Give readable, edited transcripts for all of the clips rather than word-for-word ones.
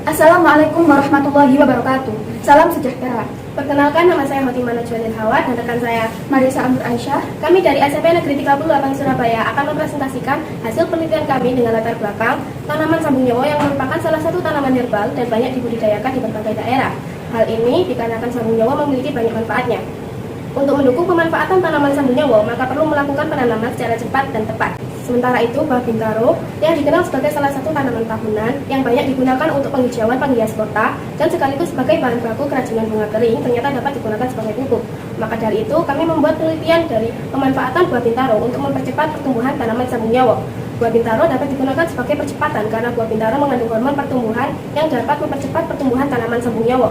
Assalamualaikum warahmatullahi wabarakatuh. Salam sejahtera. Perkenalkan, nama saya Hotimah Najwalil Hawa dan rekan saya Marisa Amur Aisyah. Kami dari SMP Negeri 38 Surabaya akan mempresentasikan hasil penelitian kami dengan latar belakang tanaman sambung nyawa yang merupakan salah satu tanaman herbal dan banyak dibudidayakan di berbagai daerah. Hal ini dikarenakan sambung nyawa memiliki banyak manfaatnya. Untuk mendukung pemanfaatan tanaman sambung nyawa, maka perlu melakukan penanaman secara cepat dan tepat. Sementara itu, buah bintaro yang dikenal sebagai salah satu tanaman tahunan yang banyak digunakan untuk penghijauan penghias kota dan sekaligus sebagai bahan baku kerajinan bunga kering, ternyata dapat digunakan sebagai pupuk. Maka dari itu, kami membuat penelitian dari pemanfaatan buah bintaro untuk mempercepat pertumbuhan tanaman sambung nyawa. Buah bintaro dapat digunakan sebagai percepatan karena buah bintaro mengandung hormon pertumbuhan yang dapat mempercepat pertumbuhan tanaman sambung nyawa.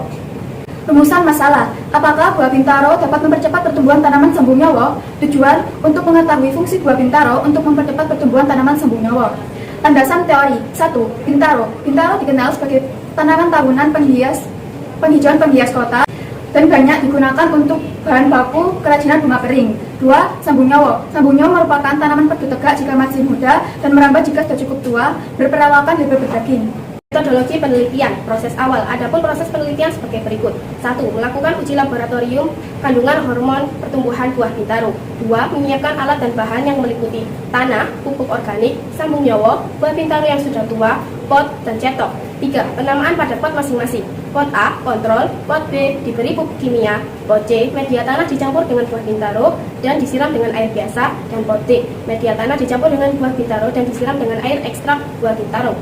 Rumusan masalah, apakah buah bintaro dapat mempercepat pertumbuhan tanaman sambung nyawa? Tujuan, untuk mengetahui fungsi buah bintaro untuk mempercepat pertumbuhan tanaman sambung nyawa. Landasan teori. 1. Bintaro. Bintaro dikenal sebagai tanaman tahunan penghijauan penghias kota dan banyak digunakan untuk bahan baku kerajinan bunga kering. 2. Sambung nyawa. Sambung nyawa merupakan tanaman perdu tegak jika masih muda dan merambat jika sudah cukup tua, berperawakan lebar berdaging. Metodologi penelitian, proses awal. Adapun proses penelitian sebagai berikut. 1. Melakukan uji laboratorium kandungan hormon pertumbuhan buah bintaro. 2. Menyiapkan alat dan bahan yang meliputi tanah, pupuk organik, sambung nyawa, buah bintaro yang sudah tua, pot, dan cetok. 3. Penamaan pada pot masing-masing. Pot A, kontrol. Pot B, diberi pupuk kimia. Pot C, media tanah dicampur dengan buah bintaro dan disiram dengan air biasa. Dan pot D, media tanah dicampur dengan buah bintaro dan disiram dengan air ekstrak buah bintaro.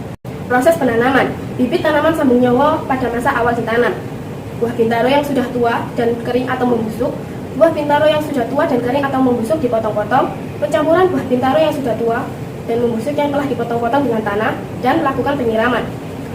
Proses penanaman, bibit tanaman sambung nyawa pada masa awal ditanam. Buah bintaro yang sudah tua dan kering atau membusuk. Buah bintaro yang sudah tua dan kering atau membusuk dipotong-potong. Pencampuran buah bintaro yang sudah tua dan membusuk yang telah dipotong-potong dengan tanah dan lakukan penyiraman.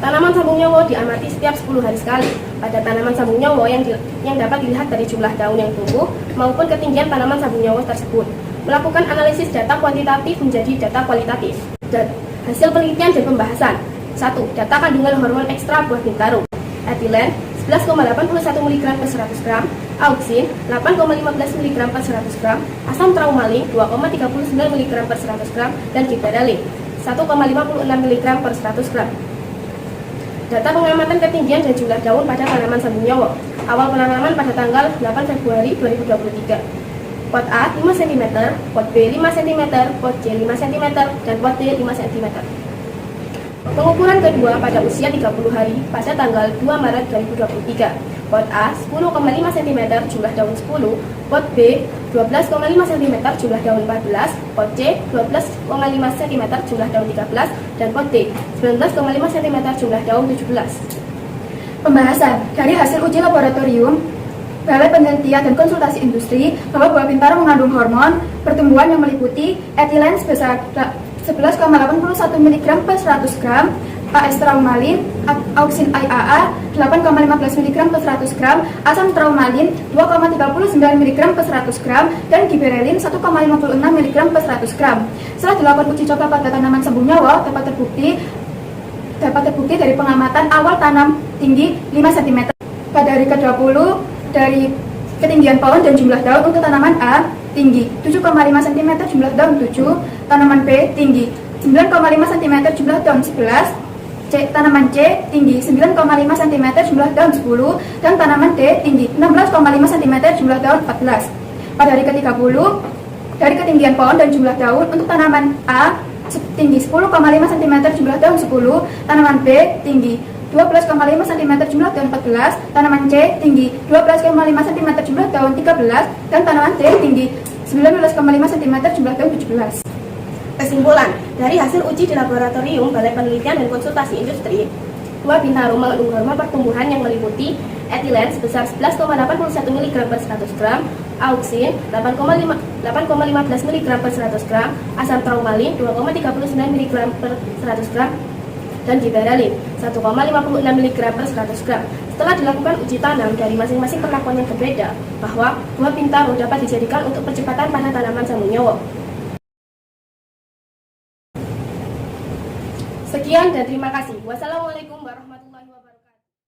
Tanaman sambung nyawa diamati setiap 10 hari sekali. Pada tanaman sambung nyawa yang dapat dilihat dari jumlah daun yang tumbuh maupun ketinggian tanaman sambung nyawa tersebut. Melakukan analisis data kuantitatif menjadi data kualitatif. Dan hasil penelitian dan pembahasan. 1. Data kandungan hormon ekstra buah bintaro. Etilen 11,81 mg per 100 gram, auksin 8,15 mg per 100 gram, asam traumalin 2,39 mg per 100 gram, dan giberelin 1,56 mg per 100 gram. Data pengamatan ketinggian dan jumlah daun pada tanaman sambung nyawa. Awal penanaman pada tanggal 8 Februari 2023. Pot A 5 cm, pot B 5 cm, pot C 5 cm, dan pot D 5 cm. Pengukuran kedua pada usia 30 hari pada tanggal 2 Maret 2023. Pot A 10,5 cm jumlah daun 10, pot B 12,5 cm jumlah daun 14, pot C 12,5 cm jumlah daun 13, dan pot D 19,5 cm jumlah daun 17. Pembahasan dari hasil uji laboratorium Balai Penelitian dan Konsultasi Industri bahwa buah bintaro mengandung hormon pertumbuhan yang meliputi etilen sebesar 11,81 mg per 100 gram, AS traumalin, auksin IAA 8,15 mg per 100 gram, asam traumalin 2,39 mg per 100 gram, dan giberelin 1,56 mg per 100 gram. Setelah dilakukan uji coba pada tanaman sambung nyawa, dapat terbukti dari pengamatan awal tanam tinggi 5 cm. Pada hari ke-20 dari ketinggian pohon dan jumlah daun untuk tanaman A tinggi 7,5 cm jumlah daun 7, tanaman B tinggi 9,5 cm jumlah daun 11, tanaman C tinggi 9,5 cm jumlah daun 10, dan tanaman D tinggi 16,5 cm jumlah daun 14. Pada hari ke-30 dari ketinggian pohon dan jumlah daun untuk tanaman A tinggi 10,5 cm jumlah daun 10, tanaman B tinggi 12,5 cm jumlah daun 14, tanaman C tinggi 12,5 cm jumlah daun 13, dan tanaman D tinggi 19,5 cm jumlah daun 17. Kesimpulan, dari hasil uji di laboratorium Balai Penelitian dan Konsultasi Industri, buah bintaro mengandung hormon pertumbuhan yang meliputi etilen sebesar 11,81 mg per 100 gram, auksin 8,15 mg per 100 gram, asam traumalin 2,39 mg per 100 gram, dan giberelin 1,56 mg per 100 gram. Setelah dilakukan uji tanam dari masing-masing perlakuan yang berbeda, bahwa buah bintaro dapat dijadikan untuk percepatan pada tanaman sambung nyawa. Sekian dan terima kasih. Wassalamualaikum